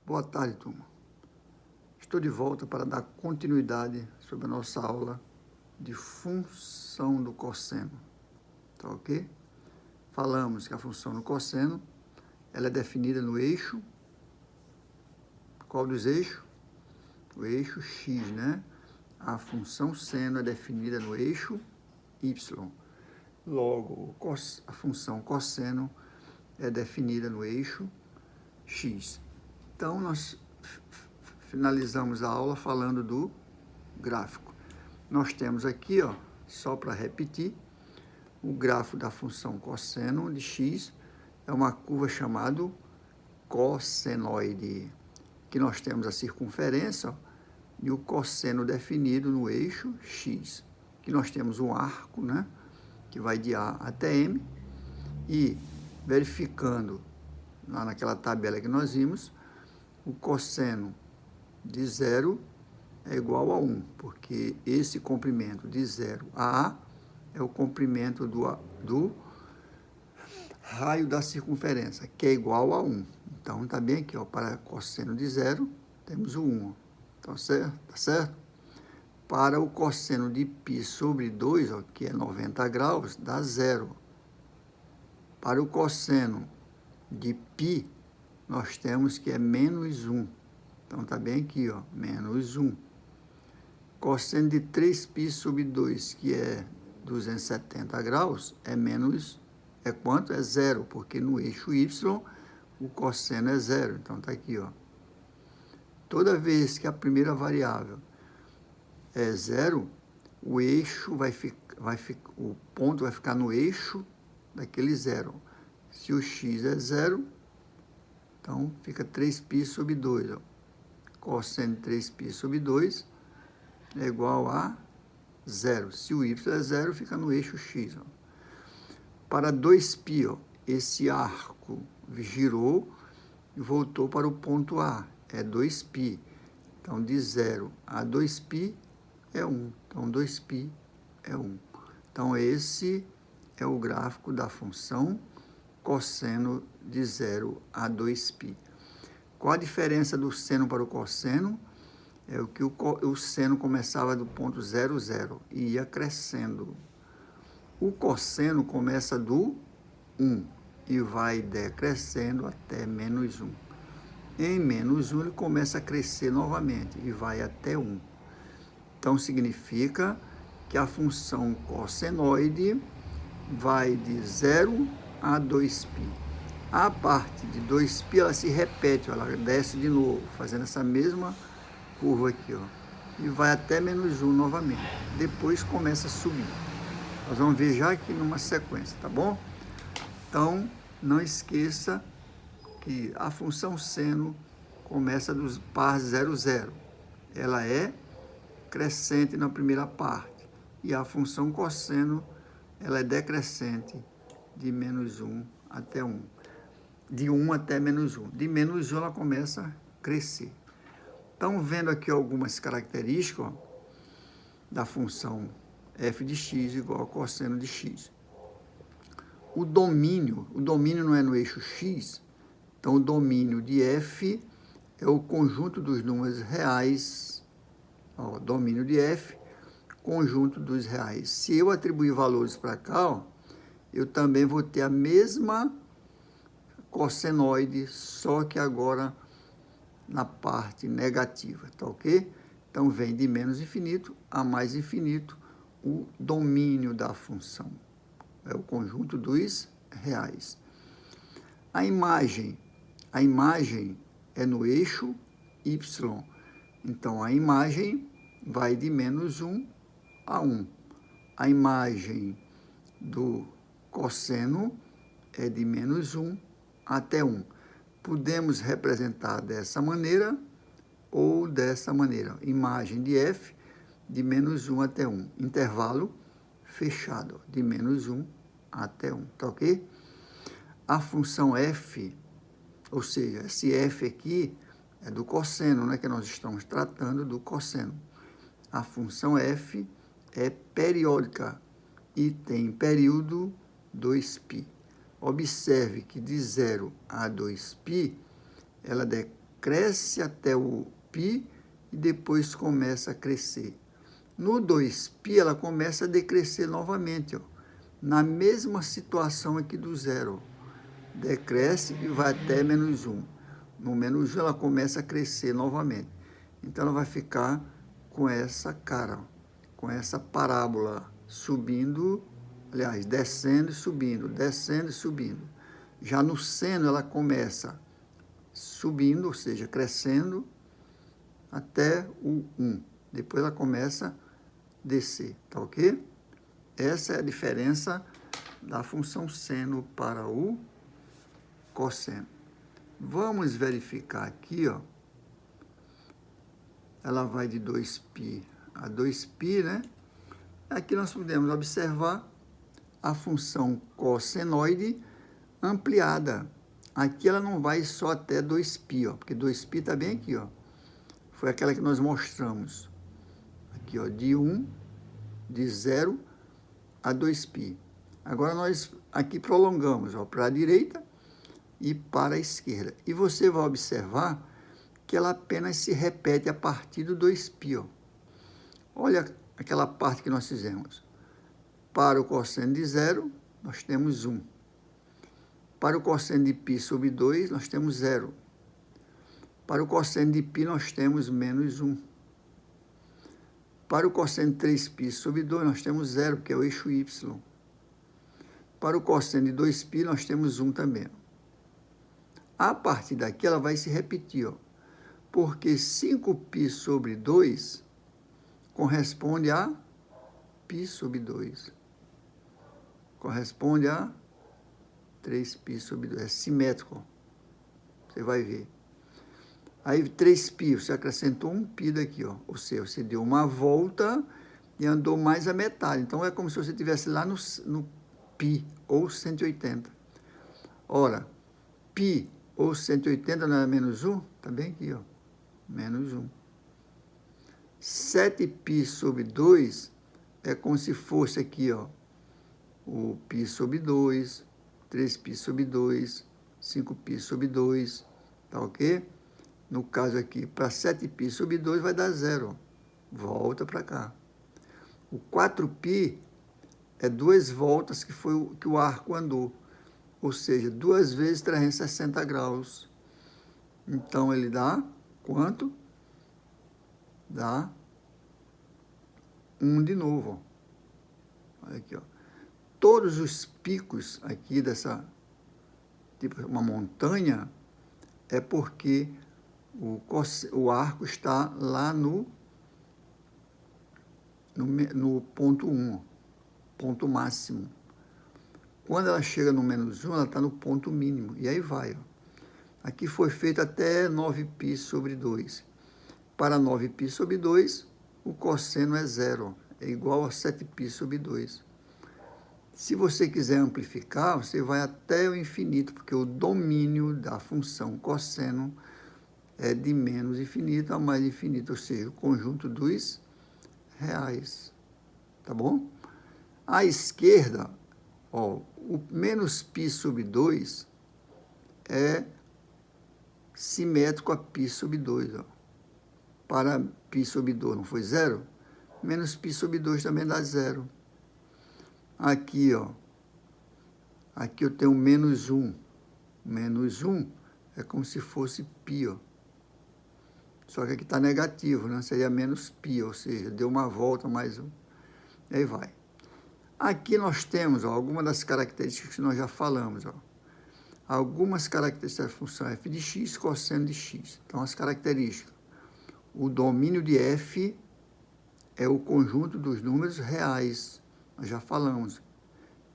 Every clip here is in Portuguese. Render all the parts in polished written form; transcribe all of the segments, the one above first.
Boa tarde, turma. Estou de volta para dar continuidade sobre a nossa aula de função do cosseno, tá ok? Falamos que a função do cosseno, ela é definida no eixo, qual dos eixos? O eixo x, né? A função seno é definida no eixo y. Logo, a função cosseno é definida no eixo x. Então, nós finalizamos a aula falando do gráfico. Nós temos aqui, ó, só para repetir, o gráfico da função cosseno de x é uma curva chamada cossenoide, que nós temos a circunferência, ó, e o cosseno definido no eixo x, que nós temos um arco, né, que vai de A até M, e verificando lá naquela tabela que nós vimos, o cosseno de 0 é igual a 1, porque esse comprimento de 0 a A é o comprimento do raio da circunferência, que é igual a 1. Então, está bem aqui, ó, para cosseno de 0, temos o 1. Ó. Tá certo? Para o cosseno de π sobre 2, ó, que é 90 graus, dá 0. Para o cosseno de π, nós temos que é menos 1. Então, está bem aqui, ó, menos 1. Cosseno de 3π sobre 2, que é 270 graus, é quanto? É 0, porque no eixo y o cosseno é 0. Então, está aqui, ó. Toda vez que a primeira variável é 0, o eixo o ponto vai ficar no eixo daquele 0. Se o x é 0, então fica 3π sobre 2. Ó. Cosseno de 3π sobre 2 é igual a 0. Se o y é 0, fica no eixo x. Ó. Para 2π, ó, esse arco girou e voltou para o ponto A. É 2π. Então, de 0 a 2π é 1. Então, 2π é 1. Então, esse é o gráfico da função cosseno de 0 a 2π. Qual a diferença do seno para o cosseno? É o que o seno começava do ponto 0, 0 e ia crescendo. O cosseno começa do 1 e vai decrescendo até menos 1. Em menos 1 ele começa a crescer novamente e vai até 1. Então, significa que a função cossenoide vai de 0 a 2π. A parte de 2π, ela se repete, ela desce de novo, fazendo essa mesma curva aqui, ó, e vai até menos 1 novamente. Depois começa a subir. Nós vamos ver já aqui numa sequência, tá bom? Então, não esqueça que a função seno começa dos par 0, 0. Ela é crescente na primeira parte. E a função cosseno, ela é decrescente de menos 1 até 1. De 1 até menos 1. De menos 1 ela começa a crescer. Então, vendo aqui algumas características, ó, da função f de x igual a cosseno de x. O domínio não é no eixo x, então o domínio de f é o conjunto dos números reais, ó, domínio de f, conjunto dos reais. Se eu atribuir valores para cá, ó, eu também vou ter a mesma cossenoide, só que agora na parte negativa, tá ok? Então, vem de menos infinito a mais infinito o domínio da função. É o conjunto dos reais. A imagem é no eixo y. Então, a imagem vai de menos 1 a 1. A imagem do cosseno é de menos 1 até 1. Podemos representar dessa maneira ou dessa maneira. Imagem de f de menos 1 até 1. Intervalo fechado, de menos 1 até 1, tá ok? A função f, ou seja, esse f aqui é do cosseno, né, que nós estamos tratando do cosseno. A função f é periódica e tem período 2π. Observe que de 0 a 2π, ela cresce até o π e depois começa a crescer. No 2π, ela começa a decrescer novamente, ó, na mesma situação aqui do zero. Decresce e vai até menos 1. No menos 1, ela começa a crescer novamente. Então, ela vai ficar com essa cara, ó, com essa parábola subindo, aliás, descendo e subindo, descendo e subindo. Já no seno, ela começa subindo, ou seja, crescendo até o 1. Depois ela começa a descer, tá ok? Essa é a diferença da função seno para o cosseno. Vamos verificar aqui, ó. Ela vai de 2π a 2π, né? Aqui nós podemos observar a função cossenoide ampliada. Aqui ela não vai só até 2π, ó, porque 2π está bem aqui, ó. Foi aquela que nós mostramos. Aqui, ó, de 0 a 2π. Agora nós aqui prolongamos, ó, para a direita e para a esquerda. E você vai observar que ela apenas se repete a partir do 2π, ó. Olha aquela parte que nós fizemos. Para o cosseno de 0, nós temos 1. Para o cosseno de π sobre 2, nós temos 0. Para o cosseno de π, nós temos menos 1. Para o cosseno de 3π sobre 2, nós temos 0, porque é o eixo y. Para o cosseno de 2π, nós temos 1 também. A partir daqui, ela vai se repetir, ó, porque 5π sobre 2 corresponde a π sobre 2. Corresponde a 3π sobre 2. É simétrico. Você vai ver. Aí 3π, você acrescentou um π daqui, ó. Ou seja, você deu uma volta e andou mais a metade. Então, é como se você estivesse lá no π, ou 180. Ora, π ou 180 não é menos 1? Está bem aqui, ó. Menos 1. 7π sobre 2 é como se fosse aqui, ó, o π sobre 2, 3π sobre 2, 5π sobre 2, tá ok? No caso aqui, para 7π sobre 2 vai dar 0. Volta para cá. O 4π é 2 voltas que foi que o arco andou. Ou seja, 2 vezes 360 graus. Então, ele dá quanto? Dá 1 de novo. Olha aqui, ó. Todos os picos aqui dessa, tipo uma montanha, é porque o arco está lá no ponto 1, ponto máximo. Quando ela chega no menos 1, ela está no ponto mínimo. E aí vai, ó. Aqui foi feito até 9π sobre 2. Para 9π sobre 2, o cosseno é 0. É igual a 7π sobre 2. Se você quiser amplificar, você vai até o infinito, porque o domínio da função cosseno é de menos infinito a mais infinito, ou seja, o conjunto dos reais. Tá bom? À esquerda, ó, o menos π sobre 2 é simétrico a π sobre 2. Ó. Para π sobre 2 não foi 0? Menos π sobre 2 também dá 0. Aqui, ó. Aqui eu tenho menos 1. Menos 1 é como se fosse π, ó. Só que aqui está negativo, né? Seria menos π, ou seja, deu uma volta mais 1. E aí vai. Aqui nós temos, ó, algumas das características que nós já falamos, ó. Algumas características da função f de x, cosseno de x. Então, as características. O domínio de f é o conjunto dos números reais. Nós já falamos.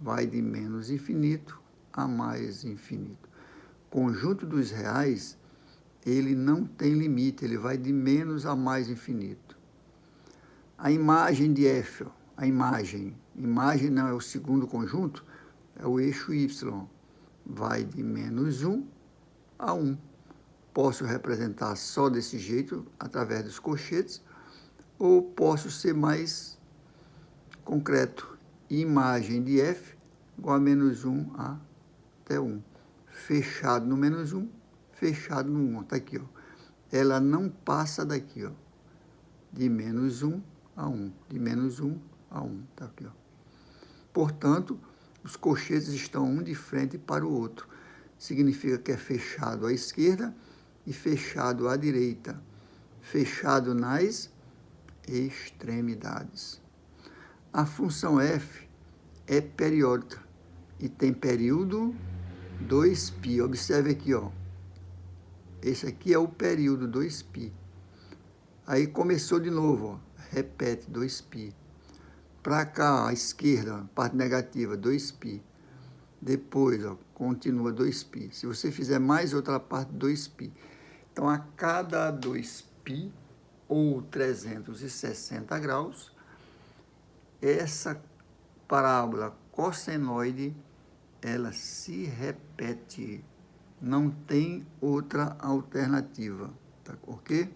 Vai de menos infinito a mais infinito. Conjunto dos reais, ele não tem limite, ele vai de menos a mais infinito. A imagem de f, ó, a imagem não é o segundo conjunto, é o eixo y. Vai de menos 1 a 1. Posso representar só desse jeito, através dos colchetes, ou posso ser mais concreto. Imagem de f igual a menos 1 até 1. Fechado no menos 1, fechado no 1. Está aqui, ó. ela não passa daqui, ó, de menos 1 a 1, de menos 1 a 1, tá aqui, ó. Portanto, os colchetes estão um de frente para o outro. Significa que é fechado à esquerda e fechado à direita. Fechado nas extremidades. A função f é periódica e tem período 2π. Observe aqui, ó. Esse aqui é o período 2π. Aí começou de novo, ó. Repete 2π. Para cá, à esquerda, parte negativa, 2π. Depois, ó, continua 2π. Se você fizer mais outra parte, 2π. Então, a cada 2π, ou 360 graus, essa parábola cossenoide, ela se repete. Não tem outra alternativa, tá? Ok?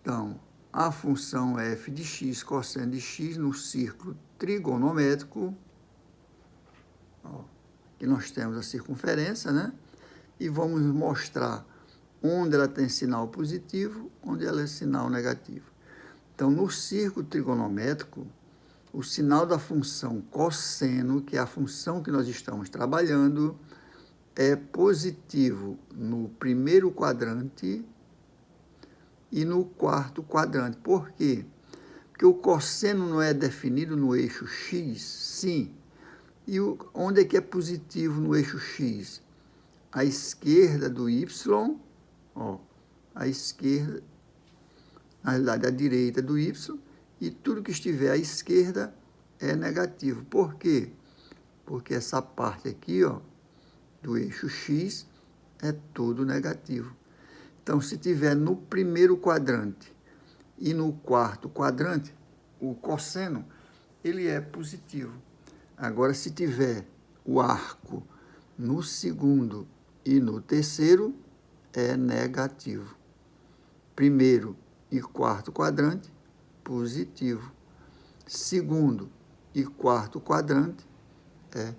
Então, a função f de x, cosseno de x, no círculo trigonométrico, ó, que nós temos a circunferência, né? E vamos mostrar onde ela tem sinal positivo, onde ela é sinal negativo. Então, no círculo trigonométrico, o sinal da função cosseno, que é a função que nós estamos trabalhando, é positivo no primeiro quadrante e no quarto quadrante. Por quê? Porque o cosseno não é definido no eixo x? Sim. E onde é que é positivo no eixo x? À esquerda do y, ó, à esquerda, na realidade, à direita do y, e tudo que estiver à esquerda é negativo. Por quê? Porque essa parte aqui, ó, do eixo x é tudo negativo. Então, se tiver no primeiro quadrante e no quarto quadrante, o cosseno, ele é positivo. Agora, se tiver o arco no segundo e no terceiro, é negativo. Primeiro e quarto quadrante, positivo. Segundo e quarto quadrante é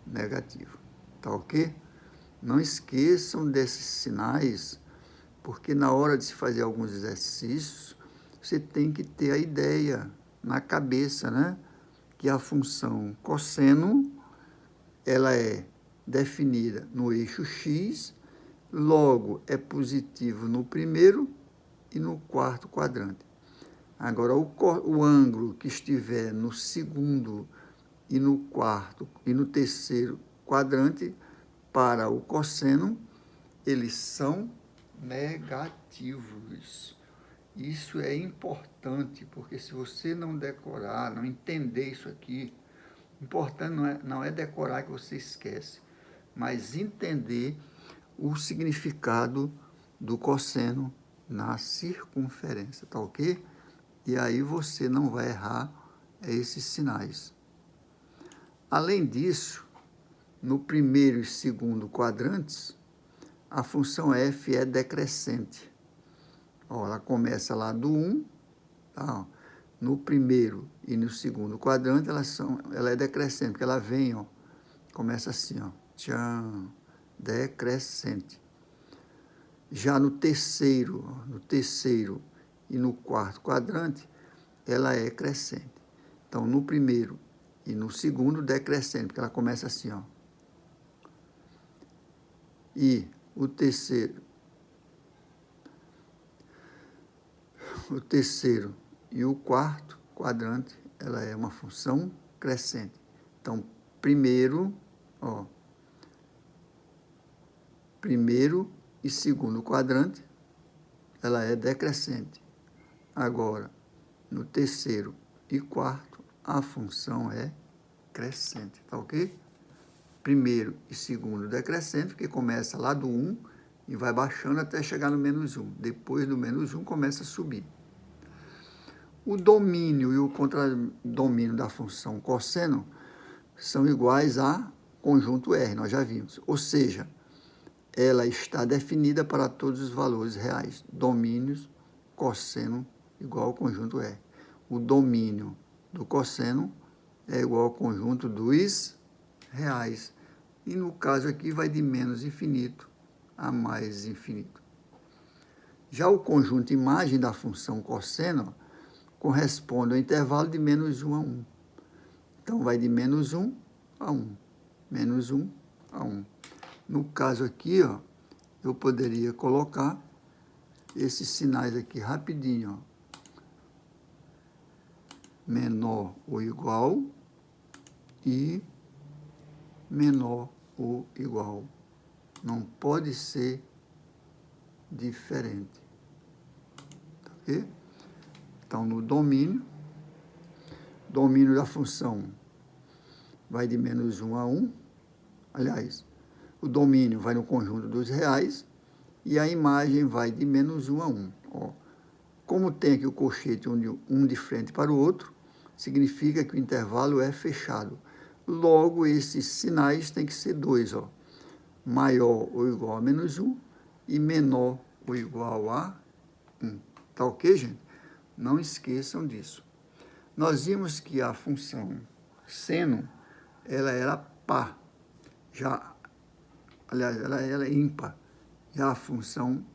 negativo. Tá ok? Não esqueçam desses sinais, porque na hora de se fazer alguns exercícios, você tem que ter a ideia na cabeça, né? Que a função cosseno, ela é definida no eixo x, logo é positivo no primeiro e no quarto quadrante. Agora, o ângulo que estiver no segundo e no quarto e no terceiro quadrante, para o cosseno, eles são negativos. Isso é importante, porque se você não decorar, não entender isso aqui, importante não é decorar que você esquece, mas entender o significado do cosseno na circunferência, tá ok? E aí você não vai errar esses sinais. Além disso, no primeiro e segundo quadrantes, a função f é decrescente. Ó, ela começa lá do 1, tá? No primeiro e no segundo quadrante, ela é decrescente, porque ela vem, ó, começa assim, ó, tchan, decrescente. Já no terceiro e no quarto quadrante, ela é crescente. Então, no primeiro e no segundo, decrescente, porque ela começa assim, ó. E o terceiro e o quarto quadrante, ela é uma função crescente. Então, primeiro e segundo quadrante, ela é decrescente. Agora, no terceiro e quarto, a função é crescente, tá ok? Primeiro e segundo decrescente, porque começa lá do 1 e vai baixando até chegar no menos 1. Depois do menos 1 começa a subir. O domínio e o contradomínio da função cosseno são iguais a conjunto R, nós já vimos. Ou seja, ela está definida para todos os valores reais. Domínios, cosseno igual ao conjunto R. O domínio do cosseno é igual ao conjunto dos reais. E no caso aqui vai de menos infinito a mais infinito. Já o conjunto imagem da função cosseno corresponde ao intervalo de menos 1 a 1. Então, vai de menos 1 a 1. Menos 1 a 1. No caso aqui, ó, eu poderia colocar esses sinais aqui rapidinho, ó. Menor ou igual e menor ou igual. Não pode ser diferente. Tá ok? Então, no domínio da função vai de menos 1 a 1. Aliás, o domínio vai no conjunto dos reais e a imagem vai de menos 1 a 1. Ó, como tem aqui o colchete um de frente para o outro, significa que o intervalo é fechado. Logo, esses sinais têm que ser dois, ó. Maior ou igual a menos 1 e menor ou igual a 1. Tá ok, gente? Não esqueçam disso. Nós vimos que a função seno, ela era par. Aliás, ela é ímpar. Já a função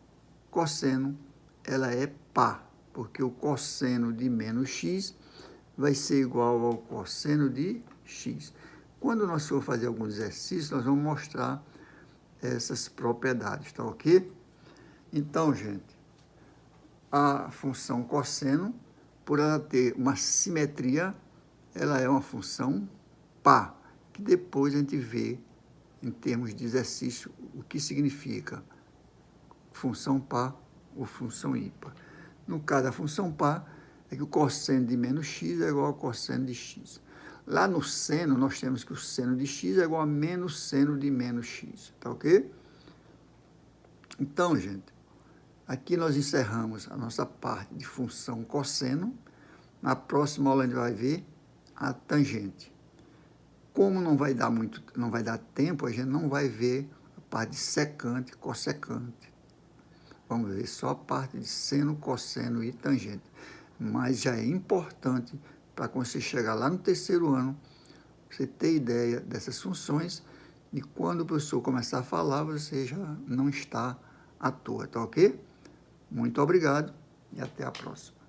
cosseno, ela é par, porque o cosseno de menos x vai ser igual ao cosseno de x. Quando nós for fazer alguns exercícios, nós vamos mostrar essas propriedades, tá ok? Então, gente, a função cosseno, por ela ter uma simetria, ela é uma função par, que depois a gente vê, em termos de exercício, o que significa função par ou função ímpar. No caso da função par, é que o cosseno de menos x é igual ao cosseno de x. Lá no seno, nós temos que o seno de x é igual a menos seno de menos x, tá ok? Então, gente, aqui nós encerramos a nossa parte de função cosseno. Na próxima aula a gente vai ver a tangente. Como não vai dar tempo, a gente não vai ver a parte de secante e cossecante. Vamos ver só a parte de seno, cosseno e tangente. Mas já é importante para quando você chegar lá no terceiro ano, você ter ideia dessas funções e quando o professor começar a falar, você já não está à toa, tá ok? Muito obrigado e até a próxima.